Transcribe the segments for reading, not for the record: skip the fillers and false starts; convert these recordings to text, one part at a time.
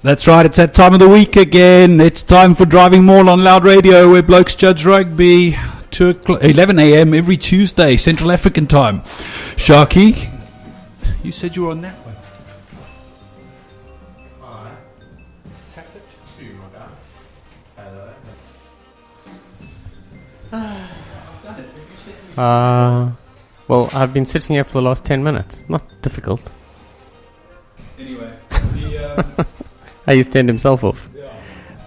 That's right, it's that time of the week again. It's time for Driving Maul on Loud Radio, where blokes judge rugby, 11 a.m. every Tuesday, Central African time. Sharky, you said you were on that one. Tapped it 2, my guy. Well, I've been sitting here for the last 10 minutes. Not difficult. Anyway, He's turned himself off. Yeah.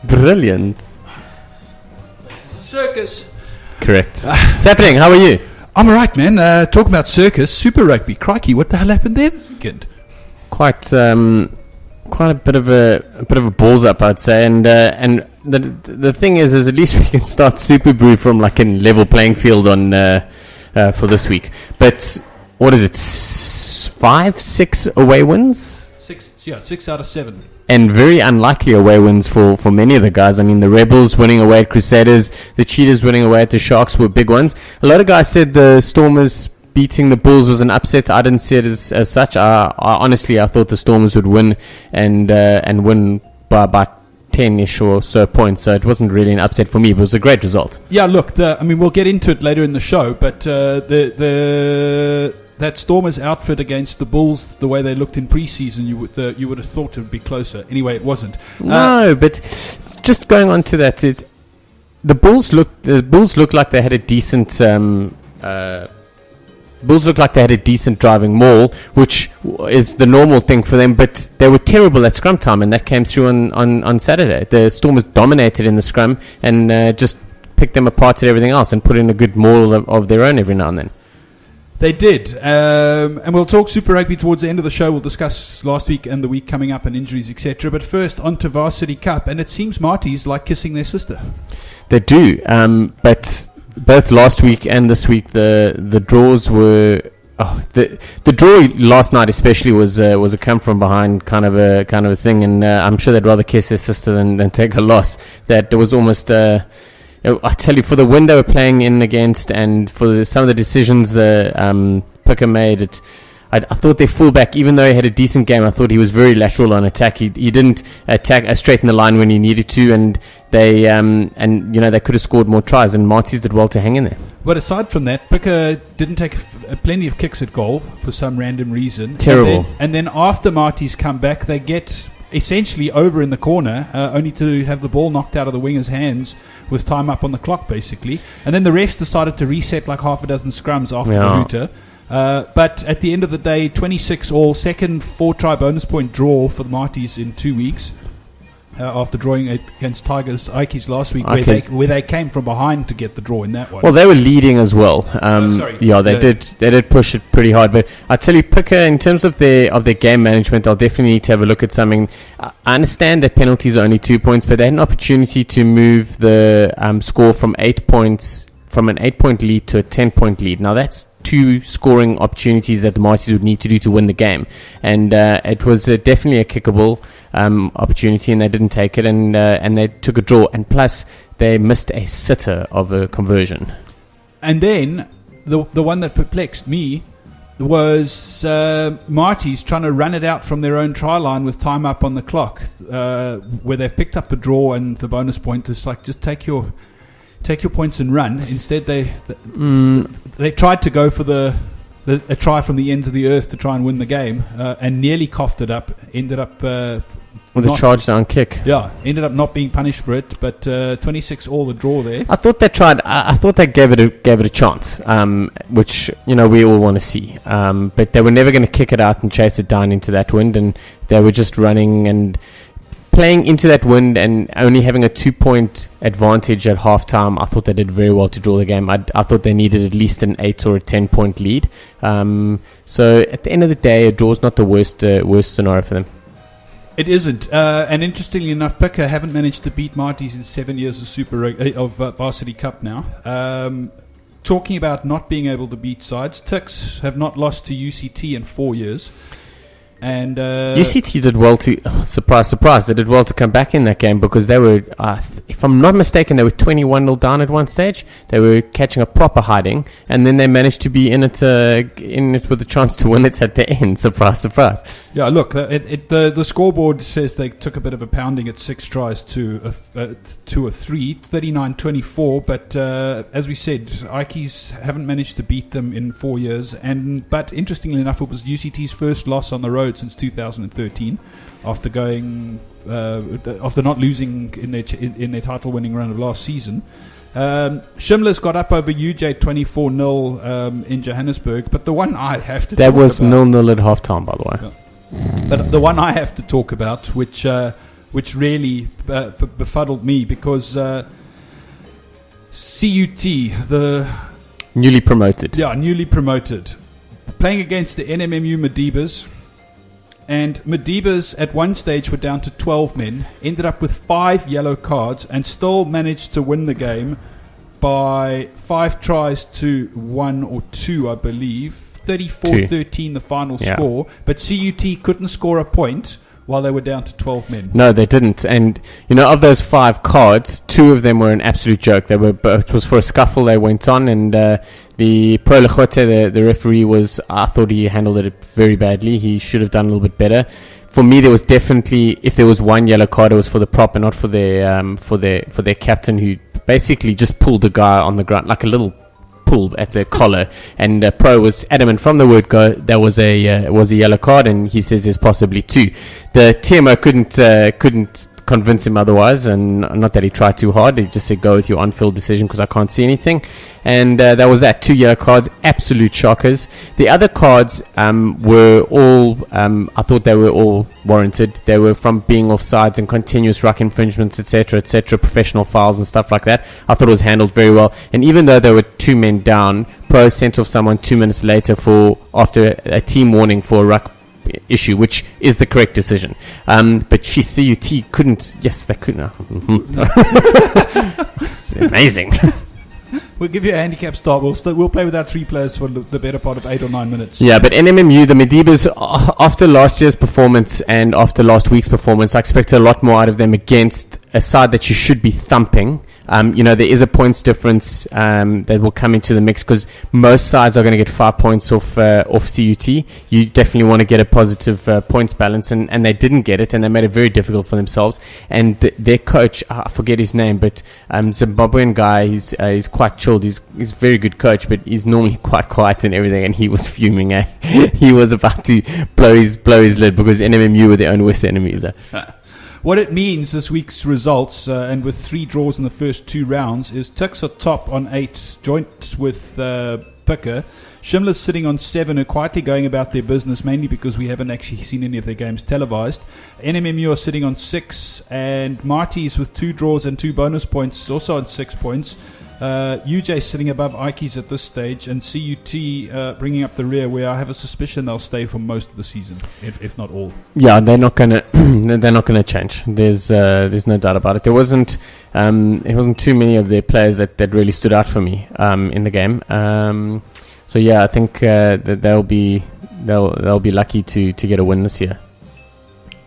Brilliant. This is a circus. Correct. What's happening? How are you? I'm alright, man. Talking about circus, Super Rugby. Crikey, what the hell happened there this weekend? Quite a bit of a balls up, I'd say. And the thing is at least we can start Super Brew from like a level playing field on for this week. But what is it? 5-6 away wins? 6 out of 7. And very unlikely away wins for many of the guys. I mean, the Rebels winning away at Crusaders, the Cheetahs winning away at the Sharks were big ones. A lot of guys said the Stormers beating the Bulls was an upset. I didn't see it as such. I honestly thought the Stormers would win and win by 10-ish or so points. So it wasn't really an upset for me, but it was a great result. Yeah, look, we'll get into it later in the show, but that Stormers outfit against the Bulls, the way they looked in pre-season, you would have thought it would be closer. Anyway, it wasn't. No, but just going on to that, the Bulls looked like they had a decent driving maul, which is the normal thing for them. But they were terrible at scrum time, and that came through on Saturday. The Stormers dominated in the scrum and just picked them apart at everything else and put in a good maul of their own every now and then. They did, and we'll talk Super Rugby towards the end of the show. We'll discuss last week and the week coming up and injuries, etc. But first, on to Varsity Cup, and it seems Marty's like kissing their sister. They do, but both last week and this week, the draws were the draw last night especially was a come from behind kind of a thing, and I'm sure they'd rather kiss their sister than take a loss. That there was almost. I tell you, for the win they were playing in against, and for some of the decisions Picker made, I thought their fullback, even though he had a decent game, I thought he was very lateral on attack. He didn't attack straight in the line when he needed to, and they they could have scored more tries, and Marty's did well to hang in there. But aside from that, Picker didn't take plenty of kicks at goal for some random reason. Terrible. And then after Marty's come back, they get essentially over in the corner, only to have the ball knocked out of the winger's hands with time up on the clock, basically. And then the refs decided to reset like half a dozen scrums after the hooter. But at the end of the day, 26 all, second 4-try bonus point draw for the Marties in 2 weeks. After drawing against Tigers Ikes last week, where they came from behind to get the draw in that one. Well, they were leading as well. They did push it pretty hard. But I tell you, Picker, in terms of their game management, they'll definitely need to have a look at something. I understand that penalties are only 2 points, but they had an opportunity to move the score from 8 points, from an 8-point lead to a 10-point lead. Now that's 2 scoring opportunities that the Marties would need to do to win the game, and it was definitely a kickable opportunity, and they didn't take it, and they took a draw, and plus they missed a sitter of a conversion. And then the one that perplexed me was Marty's trying to run it out from their own try line with time up on the clock, where they've picked up the draw and the bonus point. It's like, just take your points and run. Instead, they tried to go for a try from the ends of the earth to try and win the game, and nearly coughed it up. Ended up with a charge down kick. Yeah, ended up not being punished for it. But 26 all the draw there. I thought they tried. I thought they gave it a chance, which we all want to see. But they were never going to kick it out and chase it down into that wind, and they were just running and playing into that wind and only having a 2-point advantage at halftime. I thought they did very well to draw the game. I thought they needed at least an 8 or a 10-point lead. So at the end of the day, a draw is not the worst scenario for them. It isn't. And interestingly enough, Picker haven't managed to beat Marty's in 7 years of Varsity Cup now. Talking about not being able to beat sides, Tuks have not lost to UCT in 4 years. And UCT did well to surprise. They did well to come back in that game because they were if I'm not mistaken, they were 21-0 down at one stage. They were catching a proper hiding, and then they managed to be in it with a chance to win it at the end. Surprise, surprise. Yeah, look, the scoreboard says they took a bit of a pounding at 6 tries to a 3, 39-24. But as we said, Ikeys haven't managed to beat them in 4 years. But interestingly enough, it was UCT's first loss on the road since 2013, after not losing in their title-winning run of last season. Shimla's got up over UJ 24-0 in Johannesburg, but the one I have to that talk was about, 0-0 at halftime, by the way. Yeah. But the one I have to talk about, which really befuddled me, because CUT, the newly promoted, playing against the NMMU Madibas. And Madibas at one stage were down to 12 men, ended up with 5 yellow cards, and still managed to win the game by 5 tries to 1 or 2, I believe. 34-13 the final score. But CUT couldn't score a point while they were down to 12 men. No, they didn't. And, of those 5 cards, 2 of them were an absolute joke. It was for a scuffle they went on, and the Pro Lechote, the referee, I thought he handled it very badly. He should have done a little bit better. For me, there was definitely, if there was one yellow card, it was for the prop and not for their captain, who basically just pulled the guy on the ground like a little pull at the collar, and Pro was adamant from the word go that was a yellow card, and he says there's possibly 2. The TMO couldn't convince him otherwise, and not that he tried too hard. He just said go with your on-field decision because I can't see anything, and that was that. 2 yellow cards, absolute shockers. The other cards were all I thought they were all warranted. They were from being offsides and continuous ruck infringements, etc., professional fouls and stuff like that. I thought it was handled very well, and even though there were 2 men down, Pro sent off someone 2 minutes later after a team warning for a ruck issue, which is the correct decision. But CUT couldn't. Yes, they couldn't. It's amazing. We'll give you a handicap start. We'll play without 3 players for the better part of 8 or 9 minutes. Yeah, but NMMU, the Madibas, after last year's performance and after last week's performance, I expected a lot more out of them against a side that you should be thumping. There is a points difference that will come into the mix, because most sides are going to get 5 points off CUT. You definitely want to get a positive points balance, and they didn't get it, and they made it very difficult for themselves. And their coach, I forget his name, but Zimbabwean guy, he's quite chilled. He's a very good coach, but he's normally quite quiet and everything, and he was fuming. He was about to blow his lid because NMMU were their own worst enemies. What it means, this week's results, and with 3 draws in the first 2 rounds, is Tuks are top on 8, joint with Picker. Shimla's sitting on 7, who are quietly going about their business, mainly because we haven't actually seen any of their games televised. NMMU are sitting on 6, and Marty's with 2 draws and 2 bonus points, also on 6 points. UJ sitting above Ikeys at this stage, and CUT bringing up the rear, where I have a suspicion they'll stay for most of the season, if not all. Yeah, they're not gonna change. There's no doubt about it. There wasn't too many of their players that really stood out for me in the game. So yeah, I think that they'll be lucky to get a win this year.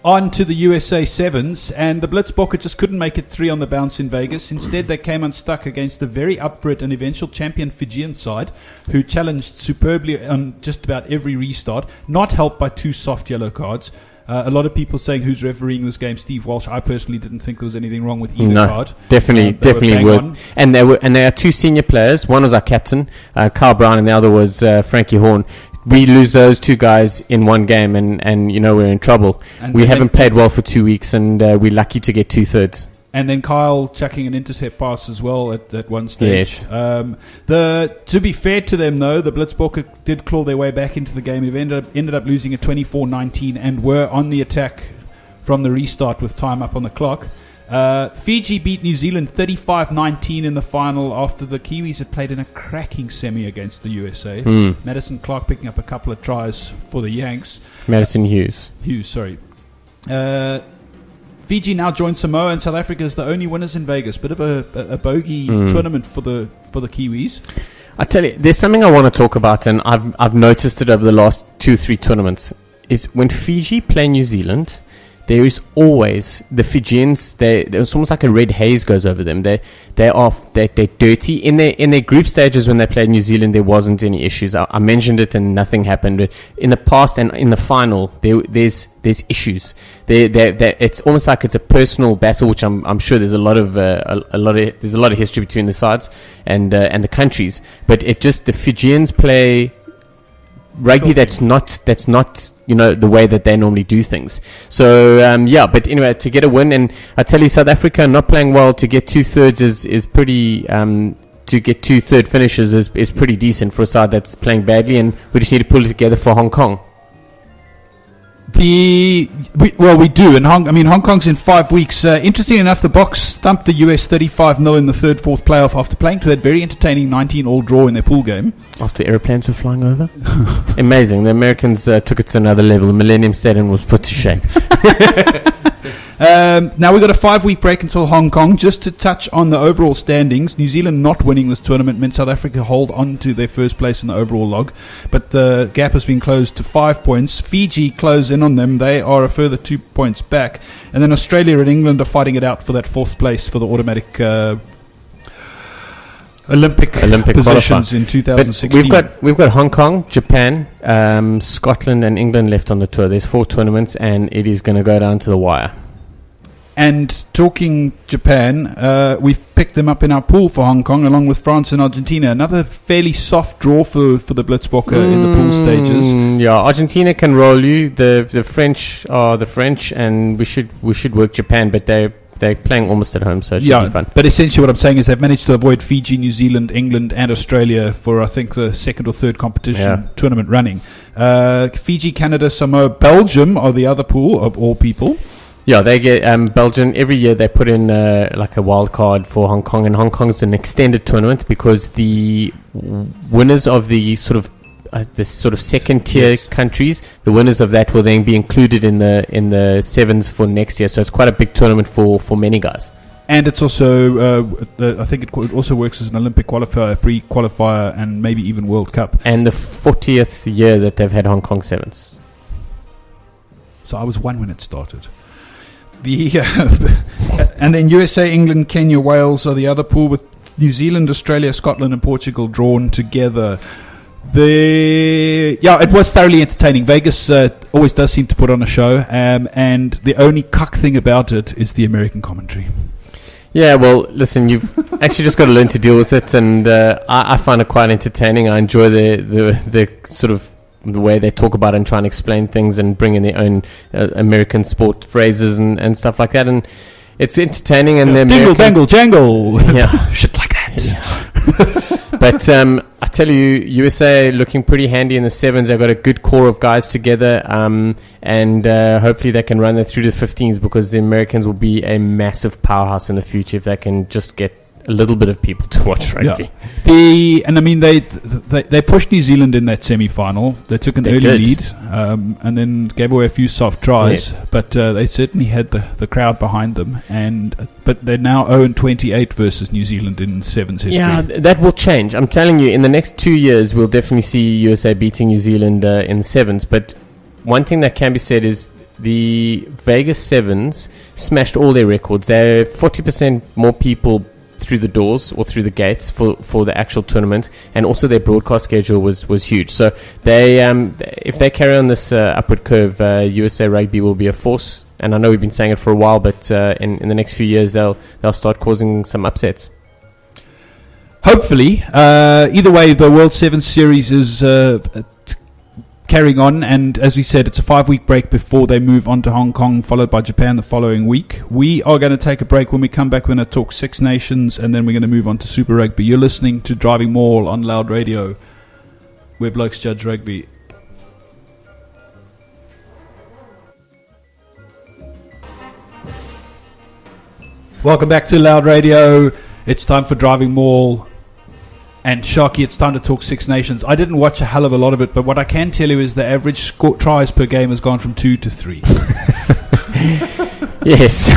On to the USA Sevens, and the Blitzbokke just couldn't make it 3 on the bounce in Vegas. Instead, they came unstuck against the very up for it and eventual champion Fijian side, who challenged superbly on just about every restart, not helped by 2 soft yellow cards. A lot of people saying who's refereeing this game, Steve Walsh. I personally didn't think there was anything wrong with either card. Definitely worth. And there are 2 senior players. One was our captain, Kyle Brown, and the other was Frankie Horn. We lose those 2 guys in one game, and we're in trouble. And we haven't played well for 2 weeks, and we're lucky to get 2/3. And then Kyle chucking an intercept pass as well at one stage. Yes. To be fair to them, though, the Blitzbokke did claw their way back into the game. They ended up losing at 24-19 and were on the attack from the restart with time up on the clock. Fiji beat New Zealand 35-19 in the final after the Kiwis had played in a cracking semi against the USA. Madison Clark picking up a couple of tries for the Yanks. Madison Hughes, sorry. Fiji now joins Samoa, and South Africa is the only winners in Vegas. Bit of a bogey tournament for the Kiwis. I tell you, there's something I want to talk about, and I've noticed it over the last 2-3 tournaments. Is when Fiji play New Zealand, there is always the Fijians. It's almost like a red haze goes over them. They're dirty in their group stages. When they played New Zealand, there wasn't any issues. I mentioned it and nothing happened. But in the past and in the final, there's issues. It's almost like it's a personal battle, which I'm sure there's a lot of history between the sides and the countries. But the Fijians play rugby that's not the way that they normally do things. So but anyway, to get a win, and I tell you, South Africa not playing well, to get 2/3 is pretty. To get 2/3 finishes is pretty decent for a side that's playing badly, and we just need to pull it together for Hong Kong. We do, and Hong Kong's in 5 weeks. Interesting enough, the Box thumped the US 35-0 in the fourth playoff after playing to that very entertaining 19-all draw in their pool game. After aeroplanes were flying over? Amazing. The Americans took it to another level. The Millennium Stadium was put to shame. Now we've got a 5-week break until Hong Kong. Just to touch on the overall standings, New Zealand not winning this tournament meant South Africa hold on to their first place in the overall log, but the gap has been closed to 5 points. Fiji close in on them. They are a further 2 points back, and then Australia and England are fighting it out for that fourth place for the automatic Olympic positions qualifier in 2016. But we've got Hong Kong, Japan, Scotland and England left on the tour. There's 4 tournaments and it is going to go down to the wire. And talking Japan, we've picked them up in our pool for Hong Kong, along with France and Argentina. Another fairly soft draw for the Blitzbokke in the pool stages. Yeah, Argentina can roll you. The French are the French, and we should work Japan, but they're playing almost at home, so it should be fun. But essentially what I'm saying is they've managed to avoid Fiji, New Zealand, England and Australia for, I think, the second or third competition tournament running. Fiji, Canada, Samoa, Belgium are the other pool of all people. Yeah, they get Belgium every year. They put in like a wild card for Hong Kong, and Hong Kong's an extended tournament because the winners of the sort of second tier countries, the winners of that will then be included in the sevens for next year. So it's quite a big tournament for many guys. And it's also, I think it also works as an Olympic qualifier, pre-qualifier, and maybe even World Cup. And the 40th year that they've had Hong Kong sevens. So I was one when it started. And then USA, England, Kenya, Wales are the other pool, with New Zealand, Australia, Scotland and Portugal drawn together. It was thoroughly entertaining. Vegas always does seem to put on a show, and the only cuck thing about it is the American commentary. Yeah, well, listen, you've actually just got to learn to deal with it, and I find it quite entertaining. I enjoy the sort of the way they talk about it and try and explain things and bring in their own American sport phrases and stuff like that, and it's entertaining. And dingle, dangle, jangle, shit like that. But I tell you, USA looking pretty handy in the sevens. They've got a good core of guys together, and hopefully they can run that through the 15s, because the Americans will be a massive powerhouse in the future if they can just get a little bit of people to watch rugby. They pushed New Zealand in that semi-final. They took an early lead, and then gave away a few soft tries. Yes. But they certainly had the crowd behind them. But they're now 0-28 versus New Zealand in sevens history. Yeah, that will change. I'm telling you, in the next 2 years, we'll definitely see USA beating New Zealand in the sevens. But one thing that can be said is the Vegas sevens smashed all their records. They're 40% more people through the doors or through the gates for the actual tournament, and also their broadcast schedule was huge. So they if they carry on this upward curve, USA Rugby will be a force. And I know we've been saying it for a while, but in the next few years they'll start causing some upsets. Hopefully. Either way, the World Sevens Series is carrying on, and as we said, it's a 5-week break before they move on to Hong Kong, followed by Japan the following week. We are going to take a break. When we come back, we're going to talk Six Nations, and then we're going to move on to Super Rugby. You're listening to Driving Maul on Loud Radio, where blokes judge rugby. Welcome back to Loud Radio. It's time for Driving Maul. And Sharky, it's time to talk Six Nations. I didn't watch a hell of a lot of it, but what I can tell you is the average tries per game has gone from 2 to 3. Yes.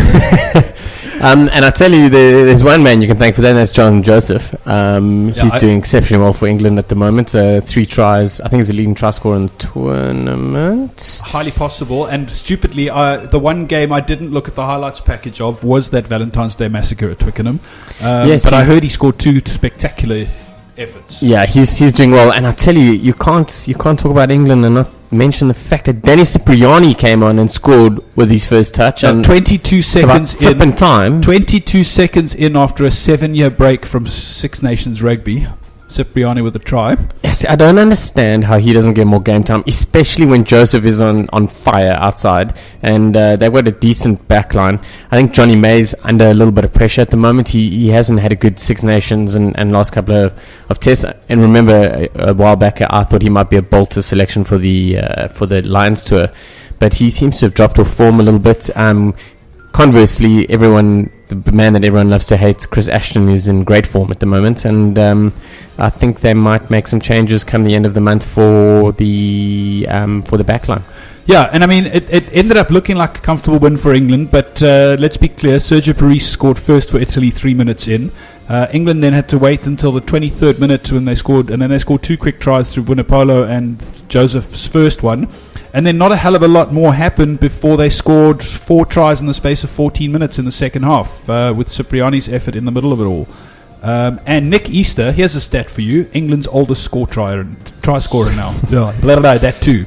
And I tell you, there's one man you can thank for that, and that's John Joseph. He's doing exceptionally well for England at the moment. 3 tries. I think he's the leading try scorer in the tournament. Highly possible. And stupidly, the one game I didn't look at the highlights package of was that Valentine's Day massacre at Twickenham. But I heard he scored 2 spectacular efforts. Yeah, he's doing well. And I tell you, you can't talk about England and not mention the fact that Danny Cipriani came on and scored with his first touch. And 22 seconds in time. 22 seconds in after a 7-year break from Six Nations rugby. Cipriani with a try. Yes, I don't understand how he doesn't get more game time, especially when Joseph is on fire outside, and they've got a decent backline. I think Johnny May's under a little bit of pressure at the moment. He hasn't had a good Six Nations and last couple of tests. And remember, a while back, I thought he might be a bolter selection for the Lions tour, but he seems to have dropped off form a little bit. Conversely, the man that everyone loves to hate, Chris Ashton, is in great form at the moment, and I think they might make some changes come the end of the month for the backline. Yeah, and I mean, it ended up looking like a comfortable win for England, but let's be clear, Sergio Paris scored first for Italy 3 minutes in. England then had to wait until the 23rd minute when they scored, and then they scored 2 quick tries through Vunipola and Joseph's first one. And then not a hell of a lot more happened before they scored 4 tries in the space of 14 minutes in the second half, with Cipriani's effort in the middle of it all. And Nick Easter, here's a stat for you, England's oldest try scorer now. That too.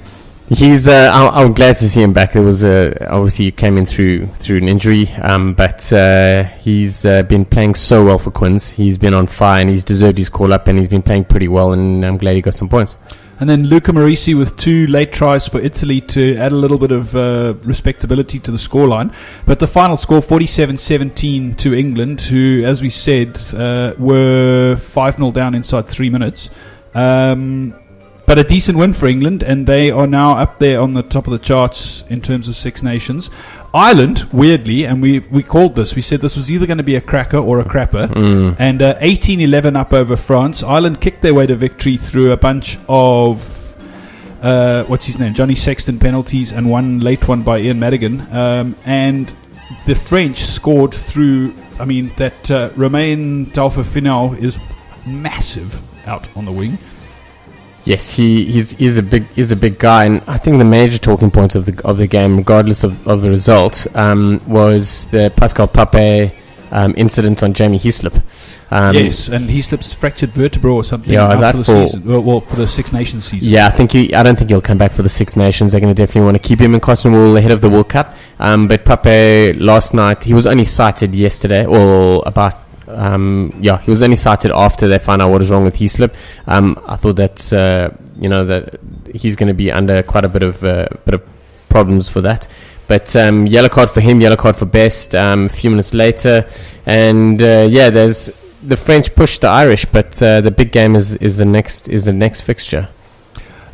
He's. I'm glad to see him back. It was obviously he came in through an injury, but he's been playing so well for Quins. He's been on fire and he's deserved his call up, and he's been playing pretty well. And I'm glad he got some points. And then Luca Morisi with 2 late tries for Italy to add a little bit of respectability to the scoreline. But the final score, 47-17 to England, who, as we said, were 5-0 down inside 3 minutes. But a decent win for England, and they are now up there on the top of the charts in terms of Six Nations. Ireland, weirdly, and we called this, we said this was either going to be a cracker or a crapper, and 18-11 up over France. Ireland kicked their way to victory through a bunch of, Johnny Sexton penalties and one late one by Ian Madigan, and the French scored through, that Romain Talfa-Finau is massive out on the wing. Yes, he's a big guy, and I think the major talking point of the game, regardless of the result, was the Pascal Pape incident on Jamie Heaslip. Yes, and Heaslip's fractured vertebra or something. Yeah, out for the season. Well, for the Six Nations season. Yeah, I don't think he'll come back for the Six Nations. They're going to definitely want to keep him in Cotton Wool ahead of the World Cup. But Pape last night, he was only cited yesterday, or about. He was only cited after they found out what was wrong with Heaslip. I thought that he's going to be under quite a bit of problems for that. But yellow card for him, yellow card for Best. A few minutes later, and there's the French pushed the Irish, but the big game is the next fixture.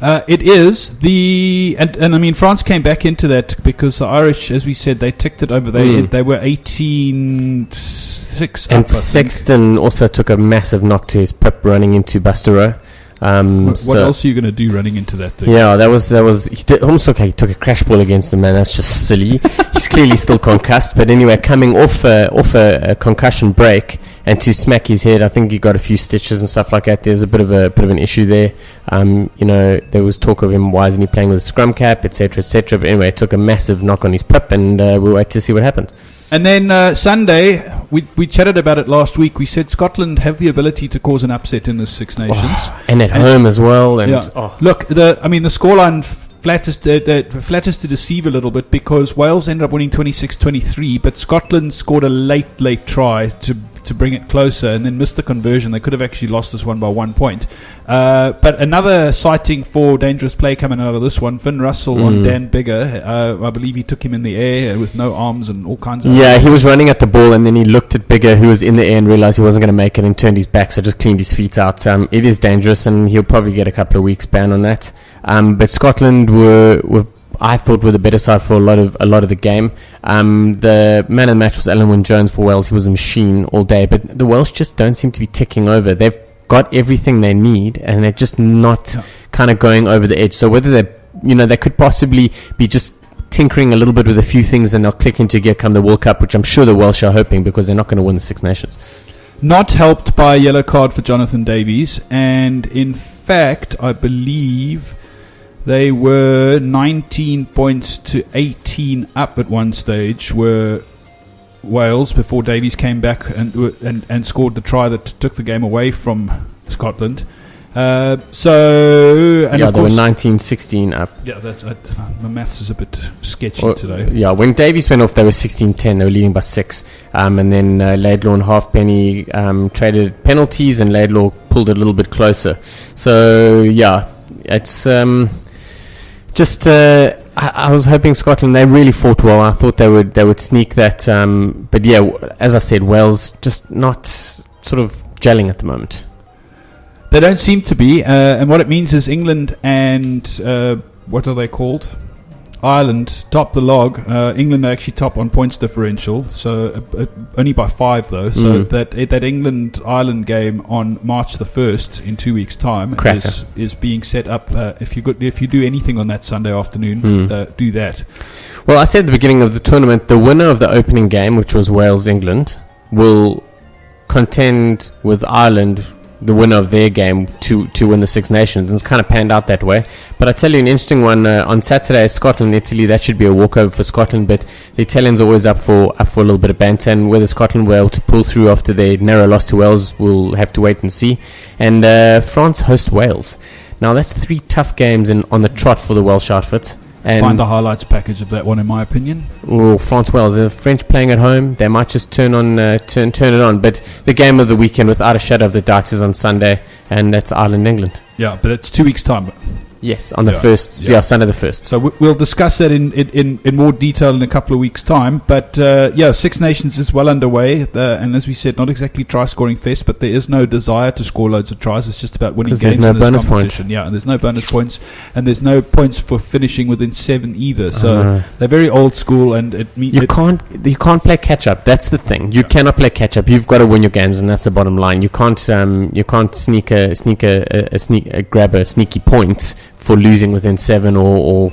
It is and France came back into that because the Irish, as we said, they ticked it over. They were 18-6 and up, Sexton also took a massive knock to his pip running into Bastero. What else are you going to do running into that thing? Yeah, that was. He almost looked like he took a crash ball against the man. That's just silly. He's clearly still concussed, but anyway, coming off a concussion break and to smack his head, I think he got a few stitches and stuff like that. There's a bit of an issue there. There was talk of him. Why isn't he playing with a scrum cap, etc., etc. But anyway, it took a massive knock on his pip, and we'll wait to see what happens. And then Sunday, we chatted about it last week. We said Scotland have the ability to cause an upset in the Six Nations, and at home as well. And look, the scoreline flatters to deceive a little bit because Wales ended up winning 26-23, but Scotland scored a late try to bring it closer and then missed the conversion. They could have actually lost this one by 1 point. But another sighting for dangerous play coming out of this one, Finn Russell on Dan Bigger. I believe he took him in the air with no arms and all kinds of... Yeah, he was running at the ball and then he looked at Bigger, who was in the air, and realised he wasn't going to make it and turned his back, so just cleaned his feet out. It is dangerous and he'll probably get a couple of weeks ban on that. But Scotland were I thought were the better side for a lot of the game. The man of the match was Alan Wynne-Jones for Wales. He was a machine all day, but the Welsh just don't seem to be ticking over. They've got everything they need, and they're just not kind of going over the edge. So whether they could possibly be just tinkering a little bit with a few things, and they'll click into gear come the World Cup, which I'm sure the Welsh are hoping, because they're not going to win the Six Nations. Not helped by a yellow card for Jonathan Davies, and in fact, I believe they were 19 points to 18 up at one stage, were Wales, before Davies came back and scored the try that took the game away from Scotland. Of they were course, 19-16 up. Yeah, my maths is a bit sketchy today. Yeah, when Davies went off, they were 16-10. They were leading by 6. And then Laidlaw and Halfpenny traded penalties, and Laidlaw pulled it a little bit closer. So, yeah, it's just... I was hoping Scotland, they really fought well. I thought they would sneak that. But, yeah, as I said, Wales just not sort of gelling at the moment. They don't seem to be, and what it means is England and what are they called? Ireland top the log. England are actually top on points differential, so only by 5 though. So that England-Ireland game on March the 1st in 2 weeks' time is being set up. If you do anything on that Sunday afternoon, do that. Well, I said at the beginning of the tournament, the winner of the opening game, which was Wales-England, will contend with Ireland, the winner of their game, to win the Six Nations, and it's kind of panned out that way. But I tell you an interesting one on Saturday, Scotland-Italy. That should be a walkover for Scotland, but the Italians are always up for a little bit of banter, and whether Scotland were able to pull through after their narrow loss to Wales, we'll have to wait and see. And France host Wales. Now that's 3 tough games on the trot for the Welsh outfits. And find the highlights package of that one, in my opinion. Well, France-Wales, the French playing at home, they might just turn it on. But the game of the weekend, without a shadow of the doubt, is on Sunday, and that's Ireland-England. Yeah, but it's 2 weeks' time. Yes, on the 1st. Yeah, Sunday the 1st. So we'll discuss that in more detail in a couple of weeks' time. But Six Nations is well underway. And as we said, not exactly try-scoring fest, but there is no desire to score loads of tries. It's just about winning games. There's no bonus points. Yeah, and there's no bonus points. And there's no points for finishing within 7 either. So they're very old school. And you can't play catch-up. That's the thing. You cannot play catch-up. You've got to win your games, and that's the bottom line. You can't grab a sneaky point for losing within 7, or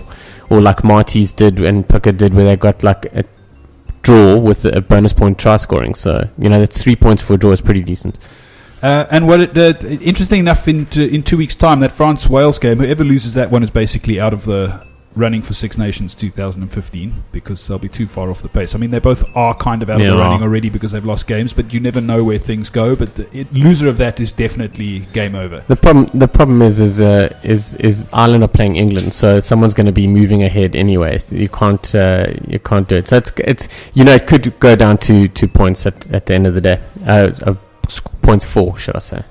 like Marty's did and Pucker did, where they got like a draw with a bonus point try scoring. So that's 3 points for a draw is pretty decent. And interesting enough, in 2 weeks' time, that France-Wales game, whoever loses that one is basically out of the running for Six Nations 2015, because they'll be too far off the pace. I mean, they both are kind of out of the running already because they've lost games, but you never know where things go. But the loser of that is definitely game over. The problem is Ireland are playing England, so someone's going to be moving ahead anyway. You can't do it. So it's it could go down to 2 points at the end of the day. Points 4, should I say.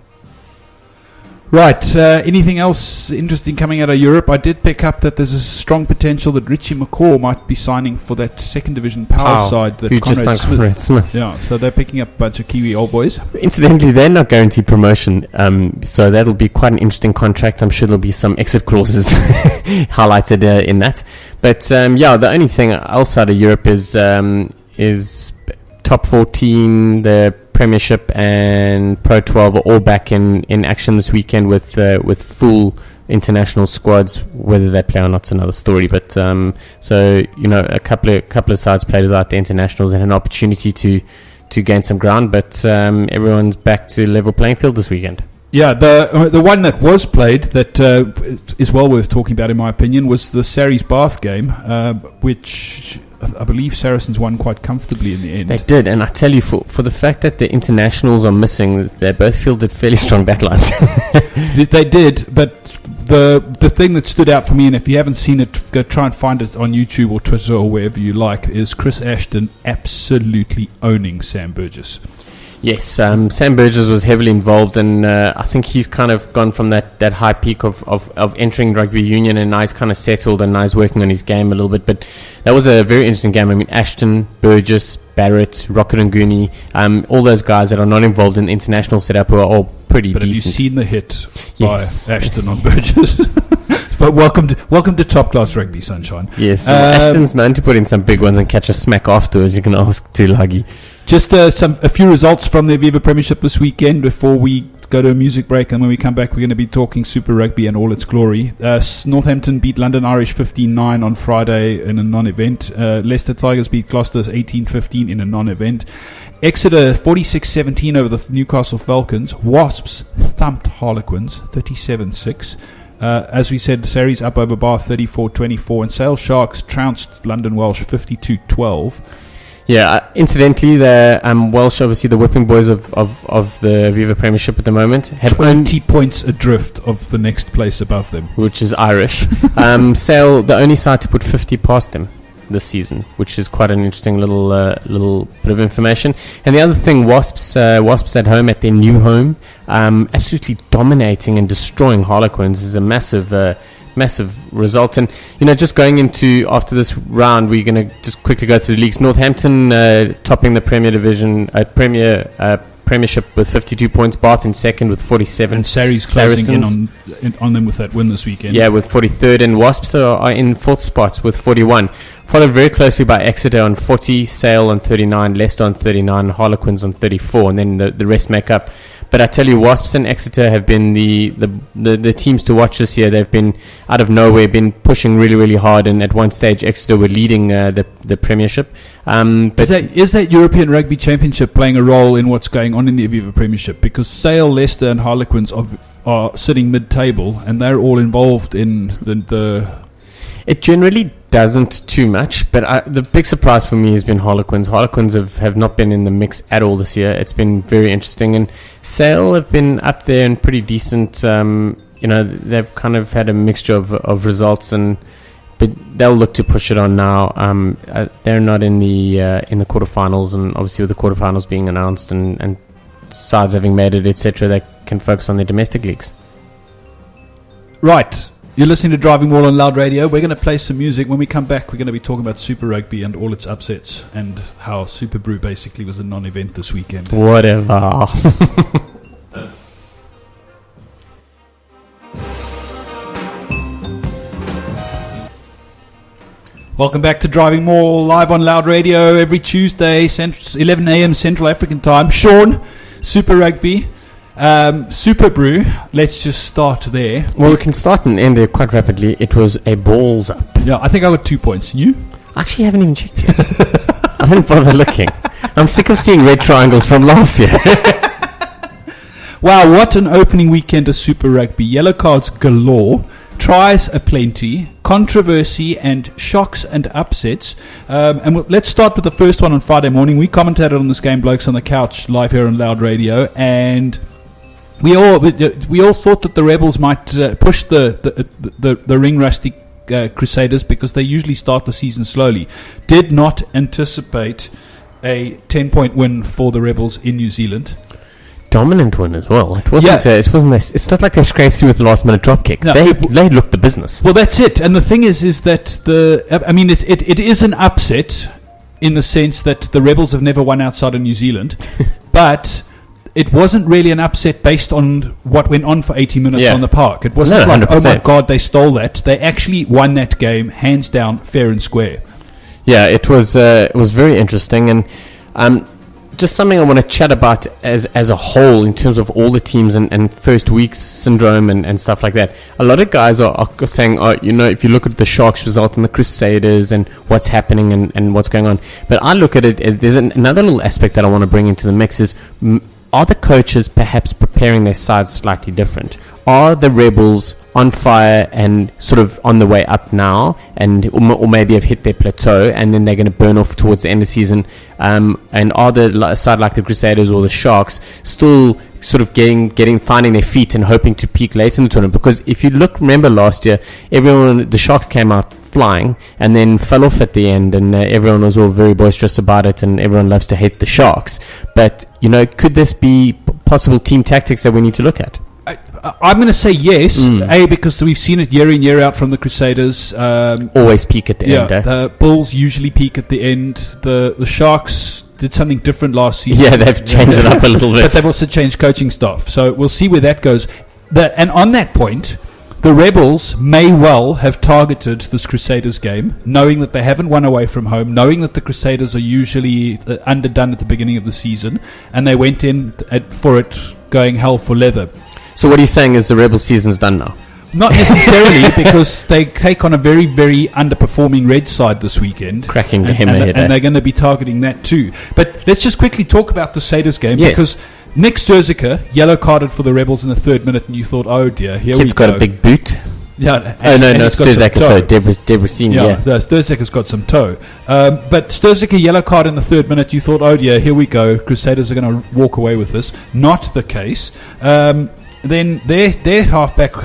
Right, anything else interesting coming out of Europe? I did pick up that there's a strong potential that Richie McCaw might be signing for that second division power side that Conrad Smith. Yeah, so they're picking up a bunch of Kiwi old boys. Incidentally, they're not guaranteed promotion, so that'll be quite an interesting contract. I'm sure there'll be some exit clauses highlighted in that. But the only thing outside of Europe is top 14, the Premiership and Pro 12 are all back in action this weekend with full international squads. Whether they play or not's another story. But a couple of sides played without the internationals and an opportunity to gain some ground. But everyone's back to level playing field this weekend. Yeah, the one that was played that is well worth talking about, in my opinion, was the Sarries Bath game, which I believe Saracens won quite comfortably in the end. They did, and I tell you, for the fact that the internationals are missing, they both fielded fairly strong backlines. They did, but the thing that stood out for me, and if you haven't seen it, go try and find it on YouTube or Twitter or wherever you like, is Chris Ashton absolutely owning Sam Burgess. Yes, Sam Burgess was heavily involved, and I think he's kind of gone from that high peak of entering rugby union, and now he's kind of settled, and now he's working on his game a little bit. But that was a very interesting game. I mean, Ashton, Burgess, Barrett, Rocket and Gooney, all those guys that are not involved in the international setup who are all pretty decent. Have you seen the hit by Ashton on Burgess? But welcome to top class rugby, sunshine. Yes, Ashton's known to put in some big ones and catch a smack afterwards. You can ask Tulagi. Just a few results from the Aviva Premiership this weekend before we go to a music break, and when we come back, we're going to be talking Super Rugby and all its glory. Northampton beat London Irish 15-9 on Friday in a non-event. Leicester Tigers beat Gloucester's 18-15 in a non-event. Exeter 46-17 over the Newcastle Falcons. Wasps thumped Harlequins 37-6. As we said, Surrey's up over Bath 34-24, and Sale Sharks trounced London Welsh 52-12. Yeah, incidentally, the Welsh, obviously the whipping boys of the Viva Premiership at the moment, have 20 points adrift of the next place above them, which is Irish. Sale, the only side to put 50 past them this season, which is quite an interesting little bit of information. And the other thing, Wasps at home, at their new home, absolutely dominating and destroying Harlequins is a massive result. And just going into after this round, we're going to just quickly go through the leagues. Northampton topping the Premier Division, Premiership with 52 points. Bath in second with 47. And Surrey's closing in on them with that win this weekend. Yeah, with 43rd, and Wasps are in fourth spot with 41. Followed very closely by Exeter on 40, Sale on 39, Leicester on 39, Harlequins on 34, and then the rest make up. But I tell you, Wasps and Exeter have been the teams to watch this year. They've been out of nowhere, been pushing really, really hard, and at one stage Exeter were leading the Premiership. But is that European Rugby Championship playing a role in what's going on in the Aviva Premiership? Because Sale, Leicester and Harlequins are sitting mid-table, and they're all involved in the... It generally doesn't too much, but the big surprise for me has been Harlequins. Harlequins have not been in the mix at all this year. It's been very interesting, and Sale have been up there and pretty decent. They've kind of had a mixture of results, but they'll look to push it on now. They're not in the quarterfinals, and obviously with the quarterfinals being announced and sides having made it, etc., they can focus on their domestic leagues. Right. You're listening to Driving Maul on Loud Radio. We're going to play some music. When we come back, we're going to be talking about Super Rugby and all its upsets, and how Super Brew basically was a non-event this weekend. Whatever. Welcome back to Driving Maul, live on Loud Radio every Tuesday, 11 a.m. Central African Time. Sean, Super Rugby. Super Brew, let's just start there. Well, we can start and end there quite rapidly. It was a balls up. Yeah, I think I got 2 points. You? I actually haven't even checked yet. I haven't bothered looking. I'm sick of seeing red triangles from last year. Wow, what an opening weekend of Super Rugby. Yellow cards galore, tries aplenty, controversy and shocks and upsets. Let's start with the first one on Friday morning. We commentated on this game, Blokes on the Couch, live here on Loud Radio, and... We all thought that the Rebels might push the ring rusty Crusaders, because they usually start the season slowly. Did not anticipate a 10-point win for the Rebels in New Zealand. Dominant win as well. It wasn't. Yeah. It's not like they scraped through with the last minute drop kick. No, they looked the business. Well, that's it. And the thing is that it is an upset in the sense that the Rebels have never won outside of New Zealand, but. It wasn't really an upset based on what went on for 80 minutes on the park. It wasn't like, 100%. Oh my God, they stole that. They actually won that game, hands down, fair and square. Yeah, it was very interesting, and just something I want to chat about as a whole in terms of all the teams and first week syndrome and stuff like that. A lot of guys are saying, if you look at the Sharks result and the Crusaders and what's happening and what's going on. But I look at it as there's another little aspect that I want to bring into the mix is... Are the coaches perhaps preparing their sides slightly different? Are the Rebels on fire and sort of on the way up now, or maybe have hit their plateau, and then they're going to burn off towards the end of the season? And are the side like the Crusaders or the Sharks still sort of finding their feet and hoping to peak late in the tournament? Because if you remember last year, the Sharks came out flying and then fell off at the end, and everyone was all very boisterous about it, and everyone loves to hate the Sharks. But could this be possible team tactics that we need to look at? I'm going to say yes. Because we've seen it year in, year out from the Crusaders. Always peak at the end. The Bulls usually peak at the end. The Sharks did something different last season. Yeah, they've changed it up a little bit. But they've also changed coaching staff. So we'll see where that goes. And on that point, the Rebels may well have targeted this Crusaders game, knowing that they haven't won away from home, knowing that the Crusaders are usually underdone at the beginning of the season, and they went in for it going hell for leather. So what are you saying is the Rebel season's done now? Not necessarily, because they take on a very, very underperforming Red side this weekend. Cracking and, game ahead. and they're going to be targeting that too. But let's just quickly talk about the Crusaders game, Yes. because Nick Sturziker yellow carded for the Rebels in the 3rd minute, and you thought, oh dear, here Kid's we go. got a big boot. Yeah. No, Sturziker, sorry, Debrecen, yeah. Sturziker's got some toe. But Sturziker yellow card in the 3rd minute, you thought, oh dear, here we go, Crusaders are going to walk away with this. Not the case. Then their halfback,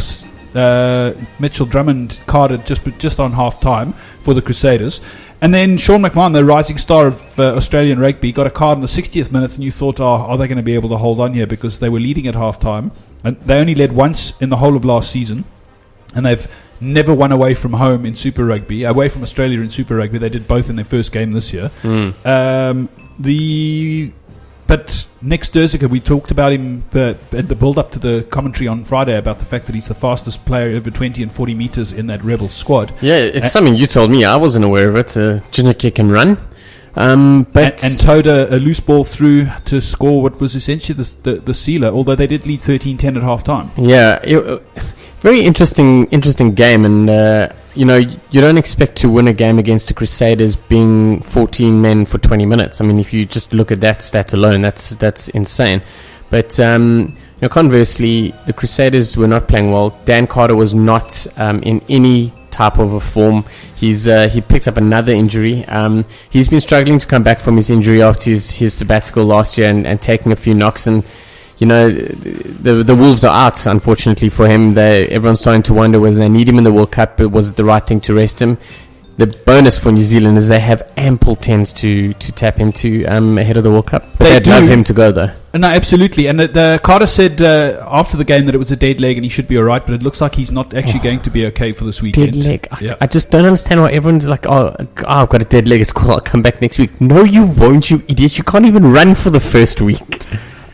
Mitchell Drummond, carded just on half time for the Crusaders. And then Sean McMahon, the rising star of Australian rugby, got a card in the 60th minute, and you thought, are they going to be able to hold on here, because they were leading at half time. And they only led once in the whole of last season, and they've never won away from home in Super Rugby, away from Australia in Super Rugby. They did both in their first game this year. But Nick Sturziker, we talked about him at the build-up to the commentary on Friday about the fact that he's the fastest player over 20 and 40 metres in that Rebel squad. Yeah, it's something you told me. I wasn't aware of it. Ginger kick and run. But and towed a loose ball through to score what was essentially the sealer, although they did lead 13-10 at half-time. Yeah, very interesting game, and you don't expect to win a game against the Crusaders being 14 men for 20 minutes. I mean, if you just look at that stat alone, that's insane. But conversely, the Crusaders were not playing well. Dan Carter was not in any type of a form. He picked up another injury. He's been struggling to come back from his injury after his sabbatical last year and taking a few knocks, and the Wolves are out, unfortunately for him. Everyone's starting to wonder whether they need him in the World Cup, but was it the right thing to rest him? The bonus for New Zealand is they have ample tens to tap into ahead of the World Cup. But they'd love him to go, though. No, absolutely. And Carter said after the game that it was a dead leg and he should be all right, but it looks like he's not actually going to be okay for this weekend. Dead leg. Yeah. I just don't understand why everyone's like, I've got a dead leg. It's cool. I'll come back next week. No, you won't, you idiot. You can't even run for the first week.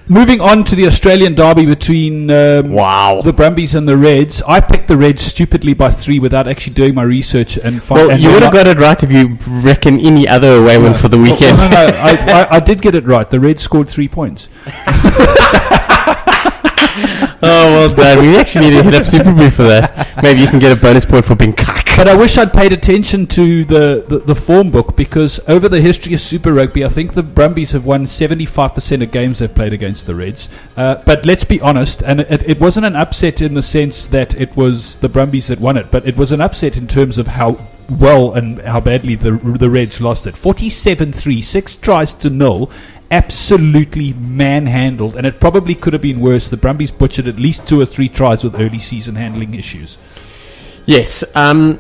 Moving on to the Australian derby between the Brumbies and the Reds. I picked the Reds stupidly by 3 without actually doing my research and you would have got it right if you reckon any other away win for the weekend. I did get it right. The Reds scored 3 points. Oh, well done. We actually need to hit up Super Blue for that. Maybe you can get a bonus point for being cock. But I wish I'd paid attention to the form book, because over the history of Super Rugby, I think the Brumbies have won 75% of games they've played against the Reds. But let's be honest, and it wasn't an upset in the sense that it was the Brumbies that won it, but it was an upset in terms of how well and how badly the Reds lost it. 47-3, 6 tries to 0. Absolutely manhandled, and it probably could have been worse. The Brumbies butchered at least 2 or 3 tries with early season handling issues. Yes, in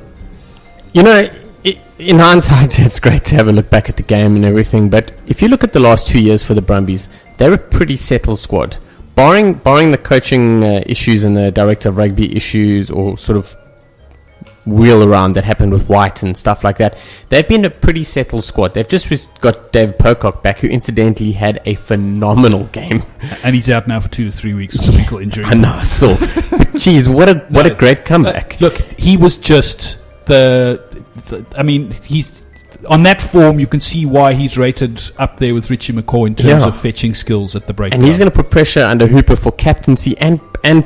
hindsight, it's great to have a look back at the game and everything. But if you look at the last 2 years for the Brumbies, they're a pretty settled squad, barring the coaching issues and the director of rugby issues, or sort of wheel around that happened with White and stuff like that. They've been a pretty settled squad. They've just got Dave Pocock back, who incidentally had a phenomenal game, and he's out now for 2 to 3 weeks with a ankle injury. I know, I saw. But geez, what a great comeback! Look, he was just he's on that form. You can see why he's rated up there with Richie McCaw in terms of fetching skills at the break. And he's going to put pressure under Hooper for captaincy and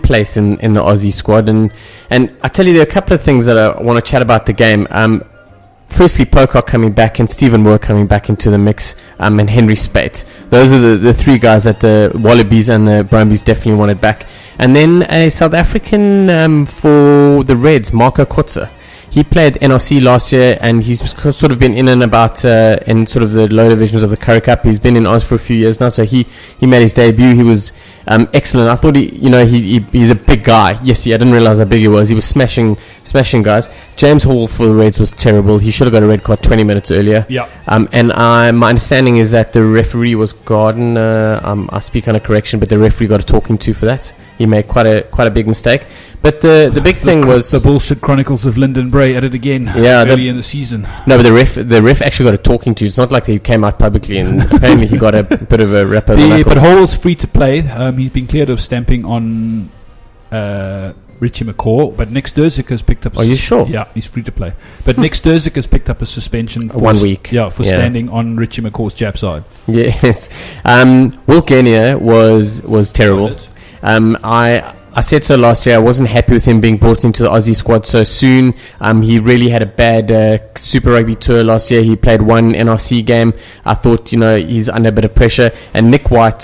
place in the Aussie squad. And I tell you, there are a couple of things that I want to chat about the game. Firstly, Pocock coming back and Stephen Moore coming back into the mix, and Henry Spate. Those are the 3 guys that the Wallabies and the Brumbies definitely wanted back. And then a South African for the Reds, Marco Kotze. He played NRC last year, and he's sort of been in and about in sort of the lower divisions of the Currie Cup. He's been in Oz for a few years now, so he made his debut. He was excellent. I thought he's a big guy. Yes, I didn't realize how big he was. He was smashing guys. James Hall for the Reds was terrible. He should have got a red card 20 minutes earlier. Yeah. And my understanding is that the referee was Gardner. I speak under correction, but the referee got a talking to for that. He made quite a big mistake. But the big thing was the bullshit chronicles of Lyndon Bray at it again. Yeah, early in the season. No, but the ref actually got a talking to. It's not like he came out publicly, and apparently he got a bit of a rap over the knuckles. But Hall's free to play. He's been cleared of stamping on Richie McCaw, but Nick Sturziker's picked up. Are you sure? Yeah, he's free to play. But Nick Sturziker's picked up a suspension for 1 week. Yeah, for standing on Richie McCaw's jab side. Yes. Will Genia was terrible. I said so last year. I wasn't happy with him being brought into the Aussie squad so soon. He really had a bad Super Rugby tour last year. He played one NRC game. I thought, he's under a bit of pressure. And Nick White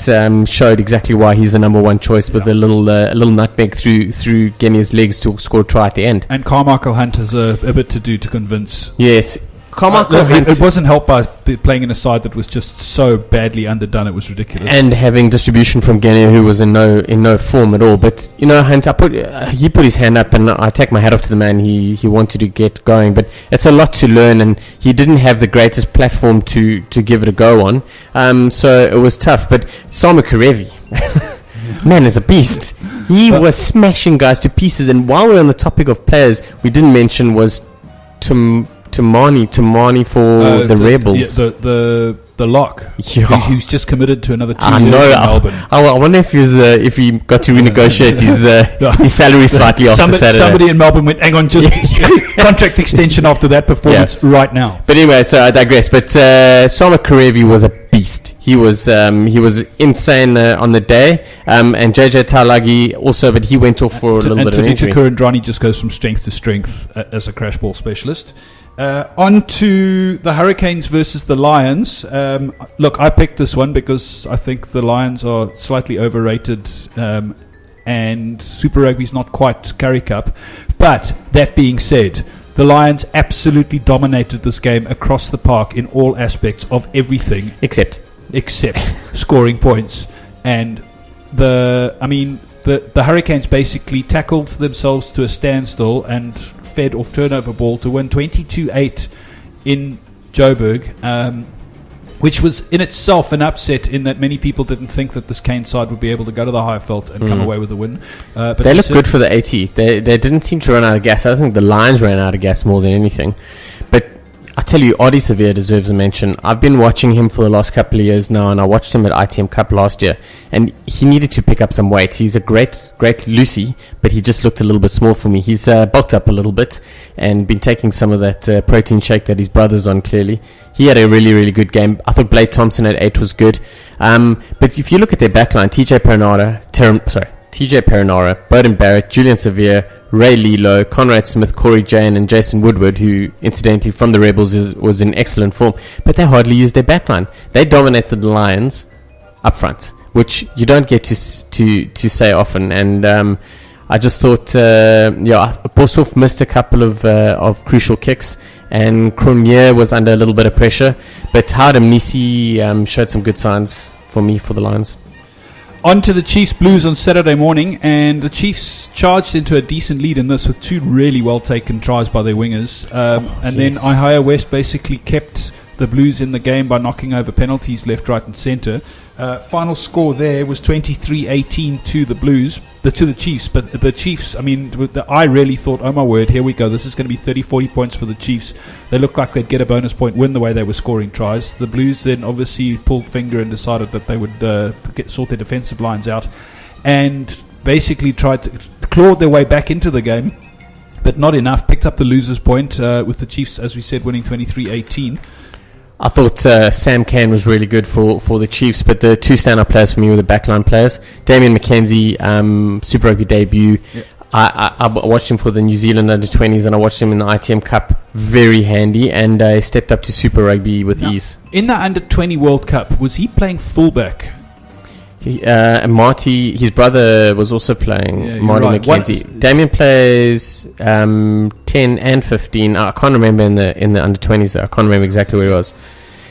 showed exactly why he's the number one choice with a little nutmeg through getting his legs to score a try at the end. And Carmichael Hunt has a bit to do to convince. Yes. Carmichael Hunt, it wasn't helped by playing in a side that was just so badly underdone. It was ridiculous. And having distribution from Genia, who was in no form at all. But Hunt, he put his hand up, and I take my hat off to the man. He wanted to get going, but it's a lot to learn, and he didn't have the greatest platform to give it a go on. So it was tough. But Samu Karevi, man, is a beast. He was smashing guys to pieces. And while we're on the topic of players, we didn't mention was Tamani for the Rebels. Yeah, the lock. Yeah. Who's just committed to another 2 I years know. in Melbourne. I wonder if he got to renegotiate his salary slightly after Saturday. Somebody in Melbourne went, hang on, just contract extension after that performance right now. But anyway, so I digress. But Sama Karevi was a beast. He was insane on the day. And JJ Talagi also, but he went off for a little bit of injury. And Kurandrani just goes from strength to strength as a crash ball specialist. On to the Hurricanes versus the Lions. Look, I picked this one because I think the Lions are slightly overrated and Super Rugby's not quite Currie Cup. But that being said, the Lions absolutely dominated this game across the park in all aspects of everything. Except scoring points. And the Hurricanes basically tackled themselves to a standstill and fed off turnover ball to win 22-8 in Joburg, which was in itself an upset in that many people didn't think that this Canes side would be able to go to the Highveld and come away with the win. But they looked good for the 80. They didn't seem to run out of gas. I think the Lions ran out of gas more than anything. But I tell you, Adi Severe deserves a mention. I've been watching him for the last couple of years now, and I watched him at ITM Cup last year, and he needed to pick up some weight. He's a great Lucy, but he just looked a little bit small for me. He's bulked up a little bit and been taking some of that protein shake that his brother's on, clearly. He had a really, really good game. I thought Blake Thompson at 8 was good. But if you look at their backline, TJ Perinara, Bowden Barrett, Julian Severe, Ray Lilo, Conrad Smith, Corey Jane, and Jason Woodward, who incidentally from the Rebels was in excellent form, but they hardly used their backline. They dominated the Lions up front, which you don't get to say often. And I just thought, Boshoff missed a couple of crucial kicks, and Cronje was under a little bit of pressure, but Howard Nisi showed some good signs for me for the Lions. On to the Chiefs Blues on Saturday morning, and the Chiefs charged into a decent lead in this with two really well taken tries by their wingers. Then Ihaya West basically kept the Blues in the game by knocking over penalties left, right and centre. Final score there was 23-18 to the Blues, to the Chiefs. But the Chiefs, I really thought, oh my word, here we go. This is going to be 30-40 points for the Chiefs. They looked like they'd get a bonus point win the way they were scoring tries. The Blues then obviously pulled finger and decided that they would sort their defensive lines out and basically tried to claw their way back into the game, but not enough. Picked up the loser's point with the Chiefs, as we said, winning 23-18. I thought Sam Cane was really good for the Chiefs, but the two stand-up players for me were the backline players. Damien McKenzie, Super Rugby debut. Yeah. I watched him for the New Zealand under-20s, and I watched him in the ITM Cup. Very handy, and he stepped up to Super Rugby with ease. In the under-20 World Cup, was he playing fullback? Marty, his brother, was also playing. Marty right. McKenzie. Damien plays 10 and 15. I can't remember in the under 20s. I can't remember exactly where he was.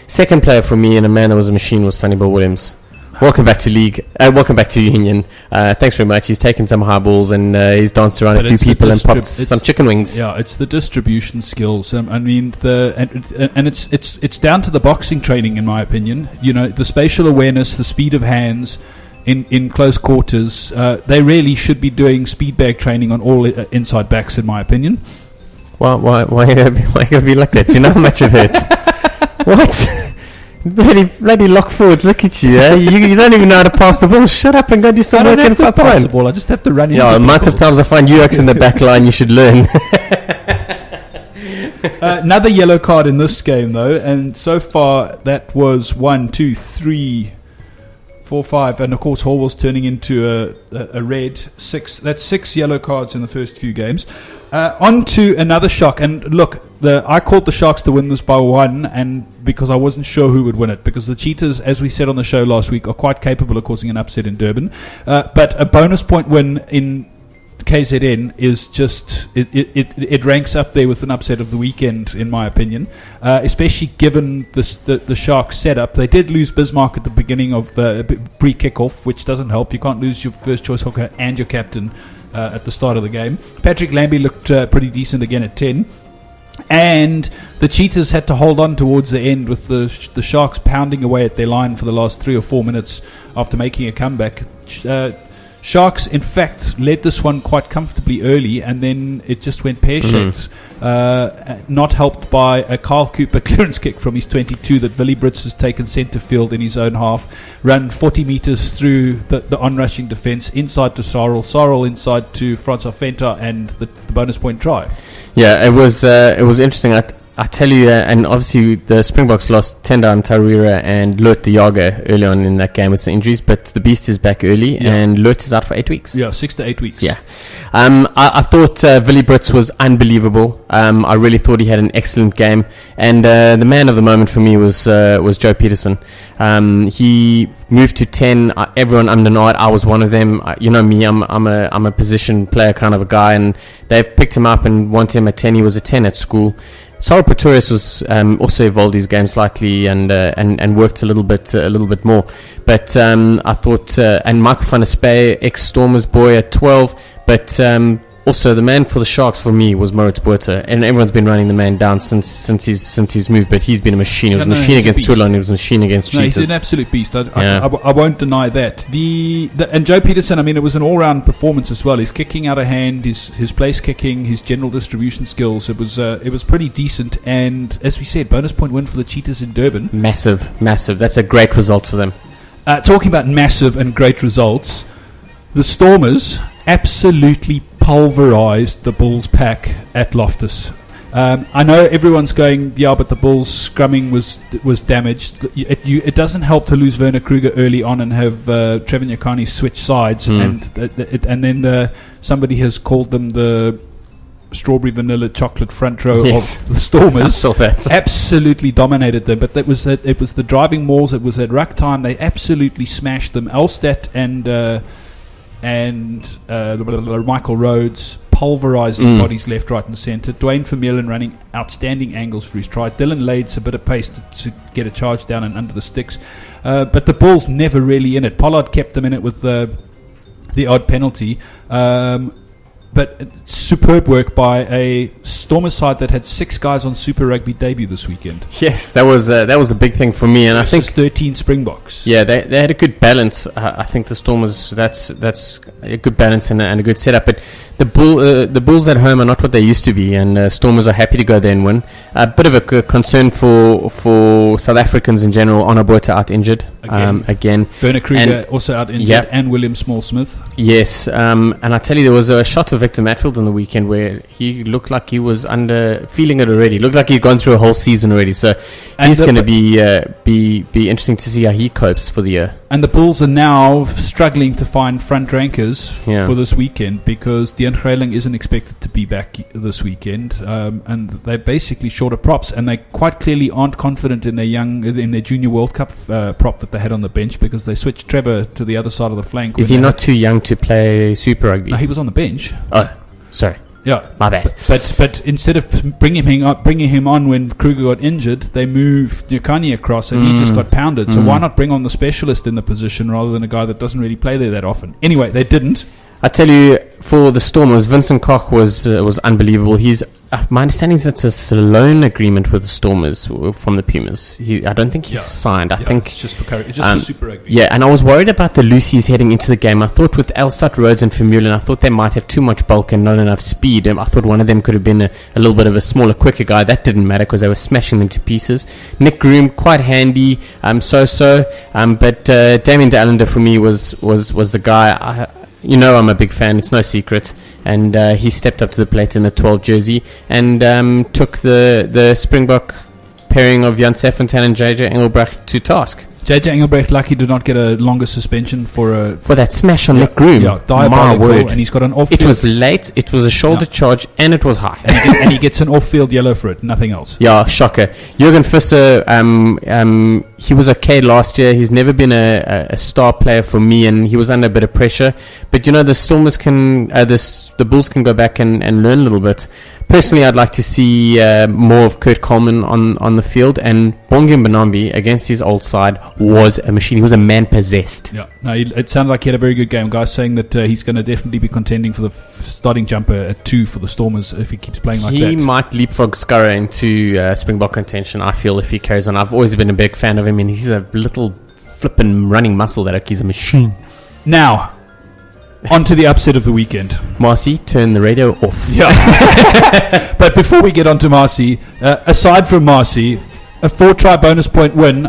Second player for me and a man that was a machine was Sonny Bill Williams. Welcome back to League. Welcome back to Union. Thanks very much. He's taken some high balls and he's danced around a few people and popped some chicken wings. Yeah, it's the distribution skills. It's down to the boxing training, in my opinion. You know, the spatial awareness, the speed of hands in close quarters. They really should be doing speed bag training on all inside backs, in my opinion. Why you gotta be like that? Do you know how much it hurts? What? Bloody lock forwards, look at you, eh? You don't even know how to pass the ball. Shut up and go do some work and pass the ball. I just have to run into the amount of times I find UX in the back line, you should learn. Another yellow card in this game, though, and so far that was 1, 2, 3, 4-5, and of course Hall was turning into a red 6. That's 6 yellow cards in the first few games. On to another shock, and look, I called the Sharks to win this by 1, and because I wasn't sure who would win it, because the Cheetahs, as we said on the show last week, are quite capable of causing an upset in Durban, but a bonus point win in KZN is just it ranks up there with an upset of the weekend, in my opinion, especially given the Sharks setup. They did lose Bismarck at the beginning of pre-kickoff, which doesn't help. You can't lose your first choice hooker and your captain at the start of the game. Patrick Lambie looked pretty decent again at 10, and the Cheetahs had to hold on towards the end with the Sharks pounding away at their line for the last 3 or 4 minutes after making a comeback. Sharks, in fact, led this one quite comfortably early, and then it just went pear-shaped. Not helped by a Kyle Cooper clearance kick from his 22 that Willie Brits has taken centre field in his own half, run 40 metres through the on-rushing defence, inside to Sarl inside to Francois Fenta, and the bonus point try. Yeah, it was interesting. I tell you, and obviously the Springboks lost Tendai Tarira and Lut de Jager early on in that game with some injuries, but the Beast is back early, and Lut is out for 8 weeks. Yeah, 6 to 8 weeks. Yeah. I thought Willie Brits was unbelievable. I really thought he had an excellent game, and the man of the moment for me was Joe Peterson. He moved to 10. Everyone undernought. I was one of them. You know me. I'm a position player kind of a guy, and they've picked him up and wanted him at 10. He was a 10 at school. Sarl Pretorius was also evolved his game slightly and worked a little bit more. But I thought, and Michael van der Spey, ex-Stormers boy at 12, but also the man for the Sharks for me was Moritz Botha, and everyone's been running the man down since he's moved, but he's been a machine. He was a machine against Toulon, he was a machine against Cheetahs. He's an absolute beast. I won't deny that. And Joe Peterson, I mean, it was an all-round performance as well. His kicking out of hand, his place kicking, his general distribution skills, it was pretty decent. And as we said, bonus point win for the Cheetahs in Durban. Massive. That's a great result for them. Talking about massive and great results, the Stormers absolutely pulverized the Bulls pack at Loftus. I know everyone's going, yeah, but the Bulls scrumming was damaged. It doesn't help to lose Werner Kruger early on and have Trevor Nyakani switch sides, and then somebody has called them the strawberry vanilla chocolate front row of the Stormers. I saw that. Absolutely dominated them, but it was the driving Mauls. It was at ruck time. They absolutely smashed them. Elstedt and Michael Rhodes pulverizing bodies left, right and centre. Dwayne Vermeulen running outstanding angles for his try. Dylan Lades a bit of pace to get a charge down and under the sticks, but the Bulls never really in it. Pollard kept them in it with the odd penalty, but superb work by a Stormers side that had 6 guys on Super Rugby debut this weekend. Yes, that was the big thing for me, and I think 13 Springboks. Yeah, they had a good balance. I think the Stormers, that's a good balance and a good setup. But the Bulls at home are not what they used to be, and Stormers are happy to go there and win. A bit of a concern for South Africans in general. Honor Botha out injured again. Werner Kruger also out injured, and William Small-Smith. Yes, and I tell you, there was a shot of Victor Matfield on the weekend where he looked like he was feeling it already. Looked like he'd gone through a whole season already. So he's going to be interesting to see how he copes for the year. And the Bulls are now struggling to find front rankers for this weekend because Deon Greiling isn't expected to be back this weekend, and they're basically short of props, and they quite clearly aren't confident in their Junior World Cup prop that they had on the bench because they switched Trevor to the other side of the flank. Is he not too young to play Super Rugby? No, he was on the bench. Oh, sorry. Yeah, my bad. But instead of bringing him on when Kruger got injured, they moved Nyakani across, and he just got pounded. So why not bring on the specialist in the position rather than a guy that doesn't really play there that often? Anyway, they didn't. I tell you, for the Stormers, Vincent Koch was unbelievable. He's my understanding is it's a loan agreement with the Stormers from the Pumas. I don't think he's signed. I think it's just for Super Rugby. Yeah, and I was worried about the Lucies heading into the game. I thought with Elstedt, Rhodes and Vermeulen, I thought they might have too much bulk and not enough speed. I thought one of them could have been a little bit of a smaller, quicker guy. That didn't matter because they were smashing them to pieces. Nick Groom, quite handy, but Damien de Allender for me was the guy. I'm a big fan, it's no secret, and he stepped up to the plate in the 12 jersey and took the Springbok pairing of Jan Seffontein and JJ Engelbrecht to task. JJ Engelbrecht lucky did not get a longer suspension for that smash on Nick Groom. Yeah, diabolical. My word. And he's got an off. It was late. It was a shoulder charge, and it was high. And he gets an off-field yellow for it. Nothing else. Yeah, shocker. Jürgen Fischer, he was okay last year. He's never been a star player for me, and he was under a bit of pressure. But the Stormers the Bulls can go back and learn a little bit. Personally, I'd like to see more of Kurt Coleman on the field, and Bongi Mbonambi against his old side was a machine. He was a man possessed. Yeah, no, it sounded like he had a very good game. Guys saying that he's going to definitely be contending for the starting jumper at 2 for the Stormers if he keeps playing like that. He might leapfrog Scurra into Springbok contention, I feel, if he carries on. I've always been a big fan of him, and he's a little flippin' running muscle that he's a machine. Now, on to the upset of the weekend. Marcy, turn the radio off. Yeah. But before we get on to Marcy, aside from Marcy, a 4-try bonus point win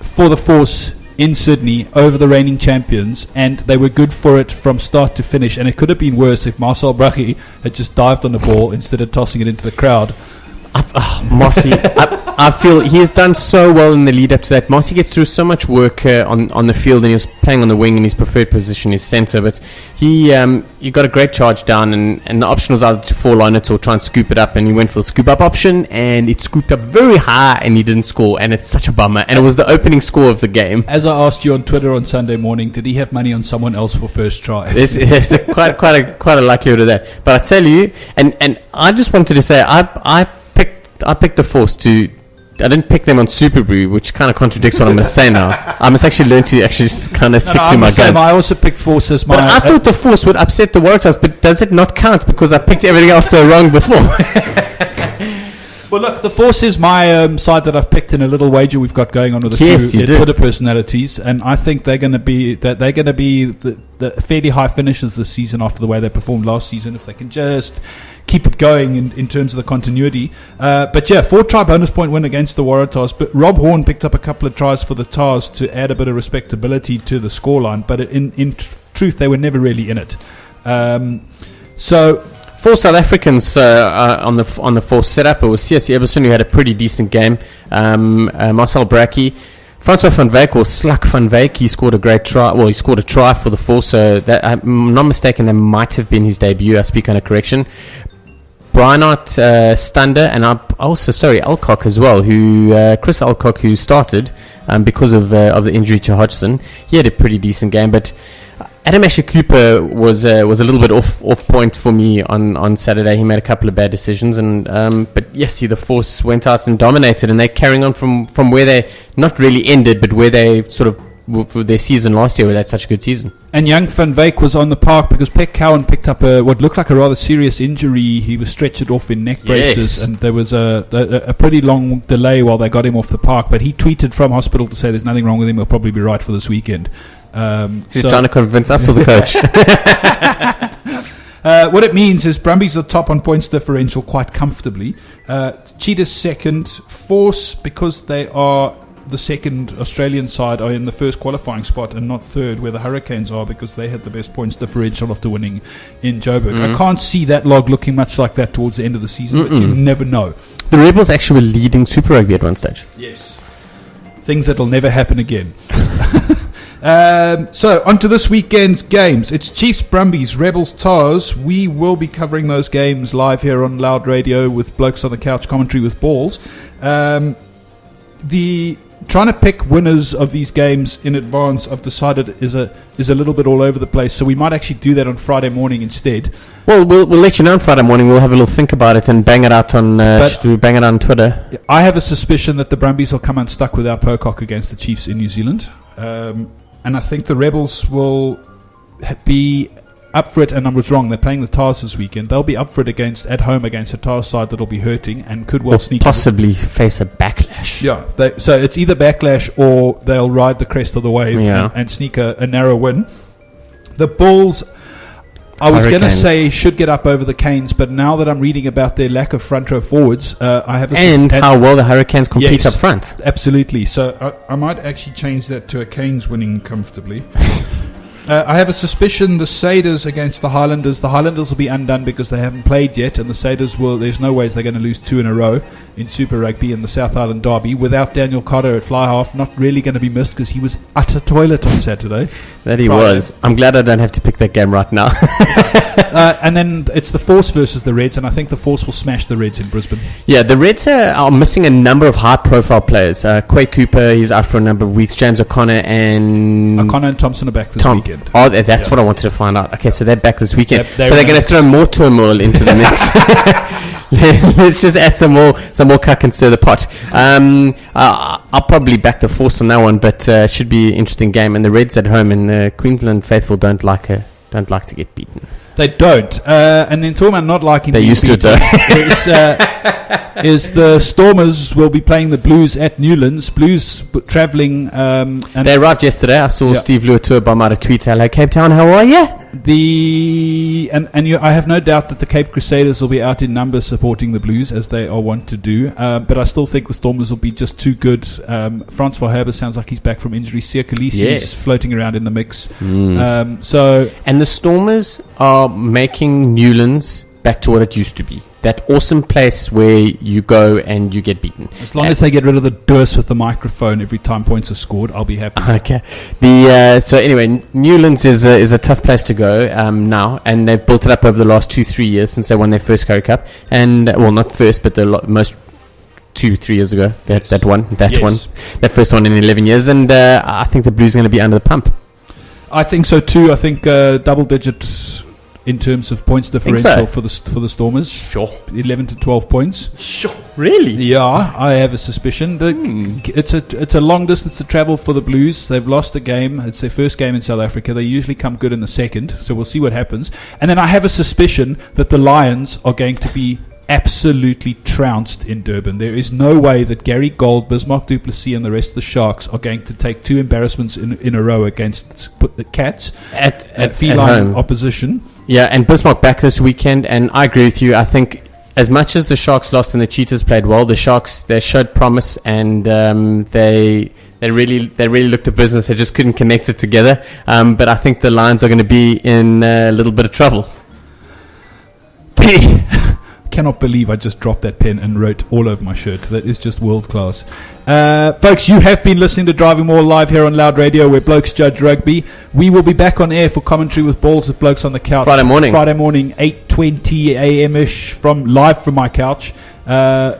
for the Force in Sydney over the reigning champions, and they were good for it from start to finish, and it could have been worse if Marcel Brugge had just dived on the ball instead of tossing it into the crowd. Marcy, I feel he has done so well in the lead up to that. Marcy gets through so much work on the field, and he was playing on the wing, and his preferred position is centre. But he got a great charge down, and the option was either to fall on it or try and scoop it up, and he went for the scoop up option, and it scooped up very high, and he didn't score, and it's such a bummer. And it was the opening score of the game. As I asked you on Twitter on Sunday morning, did he have money on someone else for first try? There's quite a likelihood of that. But I tell you, and I just wanted to say, I picked the Force to. I didn't pick them on Super Brew, which kind of contradicts what I'm going to say now. I must actually learn to actually kind of stick to my guns. I also picked Force as my... But I thought the Force would upset the Waratahs, but does it not count because I picked everything else so wrong before? Well, look, the Force is my side that I've picked in a little wager we've got going on with the Twitter personalities, and I think they're going to be the fairly high finishers this season after the way they performed last season, if they can just keep it going in terms of the continuity. But yeah, 4-try bonus point win against the Waratahs. But Rob Horn picked up a couple of tries for the Tars to add a bit of respectability to the scoreline. But in truth, they were never really in it. So 4 South Africans on the Force setup. It was CSC Eberson who had a pretty decent game. Marcel Brackie. Francois van Wyk, or Sluk van Wyk, he scored a great try. Well, he scored a try for the Force, so that, I'm not mistaken, that might have been his debut. I speak under correction. Brynart Stander, and Alcock as well, Chris Alcock, who started because of the injury to Hodgson. He had a pretty decent game, but Adam Asher Cooper was a little bit off point for me on Saturday. He made a couple of bad decisions, but yes, the Force went out and dominated, and they're carrying on from where they not really ended, but where they sort of with their season last year, where they had such a good season. And young Van Wyk was on the park because Peck Cowan picked up what looked like a rather serious injury. He was stretchered off in neck braces, and there was a pretty long delay while they got him off the park. But he tweeted from hospital to say there's nothing wrong with him. He'll probably be right for this weekend. He's trying to convince us for the coach. What it means is Brumbies are top on points differential quite comfortably. Cheetahs second. Force, because they are the second Australian side, are in the first qualifying spot and not third, where the Hurricanes are, because they had the best points differential after winning in Joburg. I can't see that log looking much like that towards the end of the season, but you never know. The Rebels actually were leading Super Rugby at one stage. Yes. Things that will never happen again. So, on to this weekend's games. It's Chiefs, Brumbies, Rebels, Tars. We will be covering those games live here on Loud Radio with Blokes on the Couch commentary with balls. Trying to pick winners of these games in advance, I've decided is a little bit all over the place. So we might actually do that on Friday morning instead. Well, we'll let you know on Friday morning. We'll have a little think about it and bang it out on Twitter. I have a suspicion that the Brumbies will come unstuck without Pocock against the Chiefs in New Zealand. And I think the Rebels will be up for it, and I was wrong. They're playing the Tars this weekend. They'll be up for it at home against a Tars side that'll be hurting and could well sneak possibly face a backlash. Yeah, so it's either backlash or they'll ride the crest of the wave and sneak a narrow win. The Bulls, I was going to say, should get up over the Canes, but now that I'm reading about their lack of front row forwards, I have how well the Hurricanes compete up front. Absolutely. So I might actually change that to a Canes winning comfortably. I have a suspicion the Satyrs against the Highlanders. The Highlanders will be undone because they haven't played yet, and the Satyrs there's no ways they're going to lose 2 in a row. in Super Rugby in the South Island Derby. Without Daniel Cotter at fly half, not really going to be missed because he was utter toilet on Saturday. That he was. I'm glad I don't have to pick that game right now. And then it's the Force versus the Reds, and I think the Force will smash the Reds in Brisbane. Yeah, the Reds are missing a number of high-profile players. Quay Cooper, he's out for a number of weeks. James O'Connor and Thompson are back this weekend. Oh, that's what I wanted to find out. Okay, so they're back this weekend. They're so they're going to throw more turmoil into the mix. Let's just add some more cuck and stir the pot. I'll probably back the Force on that one, but it should be an interesting game. And the Reds at home, and Queensland faithful don't like to get beaten. They don't. And then talking about not liking they being used to beaten, it is the Stormers will be playing the Blues at Newlands. Blues travelling. And they arrived yesterday. I saw Steve Luatua might have tweeted, "Hello Cape Town, how are you?" I have no doubt that the Cape Crusaders will be out in numbers supporting the Blues, as they are wont to do. But I still think the Stormers will be just too good. Francois Herbert sounds like he's back from injury. Sia Khaleesi is floating around in the mix. And the Stormers are making Newlands back to what it used to be. That awesome place where you go and you get beaten. As long as they get rid of the durst with the microphone every time points are scored, I'll be happy. Okay. So anyway, Newlands is a tough place to go now, and they've built it up over the last 2-3 years since they won their first Currie Cup, and not first, but the most 2-3 years ago. That first one in 11 years, and I think the Blues are going to be under the pump. I think so too. I think double digits in terms of points differential for the Stormers. Sure. 11 to 12 points. Sure. Really? Yeah, I have a suspicion. It's a long distance to travel for the Blues. They've lost a game. It's their first game in South Africa. They usually come good in the second, so we'll see what happens. And then I have a suspicion that the Lions are going to be absolutely trounced in Durban. There is no way that Gary Gold, Bismarck du Plessis and the rest of the Sharks are going to take 2 embarrassments in a row against the Cats at feline opposition. Yeah, and Bismarck back this weekend, and I agree with you. I think as much as the Sharks lost and the Cheetahs played well, the Sharks, they showed promise, and they really looked at business. They just couldn't connect it together. But I think the Lions are going to be in a little bit of trouble. Cannot believe I just dropped that pen and wrote all over my shirt. That is just world class. Folks, you have been listening to Driving Maul live here on Loud Radio, where Blokes judge rugby. We will be back on air for commentary with Balls with Blokes on the Couch Friday morning, 8:20 a.m.ish live from my couch.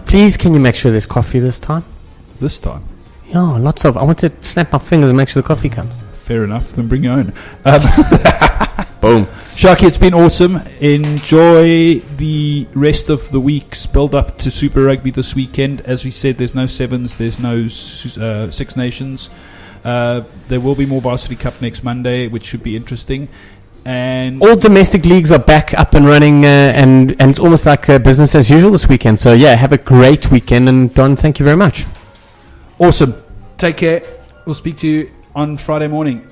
Please, can you make sure there's coffee this time? This time? Yeah, lots of. I want to snap my fingers and make sure the coffee comes. Fair enough. Then bring your own. Boom. Sharky, it's been awesome. Enjoy the rest of the week's build up to Super Rugby this weekend. As we said, there's no sevens, there's no Six Nations. There will be more Varsity Cup next Monday, which should be interesting. And all domestic leagues are back up and running, and it's almost like business as usual this weekend. So yeah, have a great weekend, and Don, thank you very much. Awesome. Take care. We'll speak to you on Friday morning.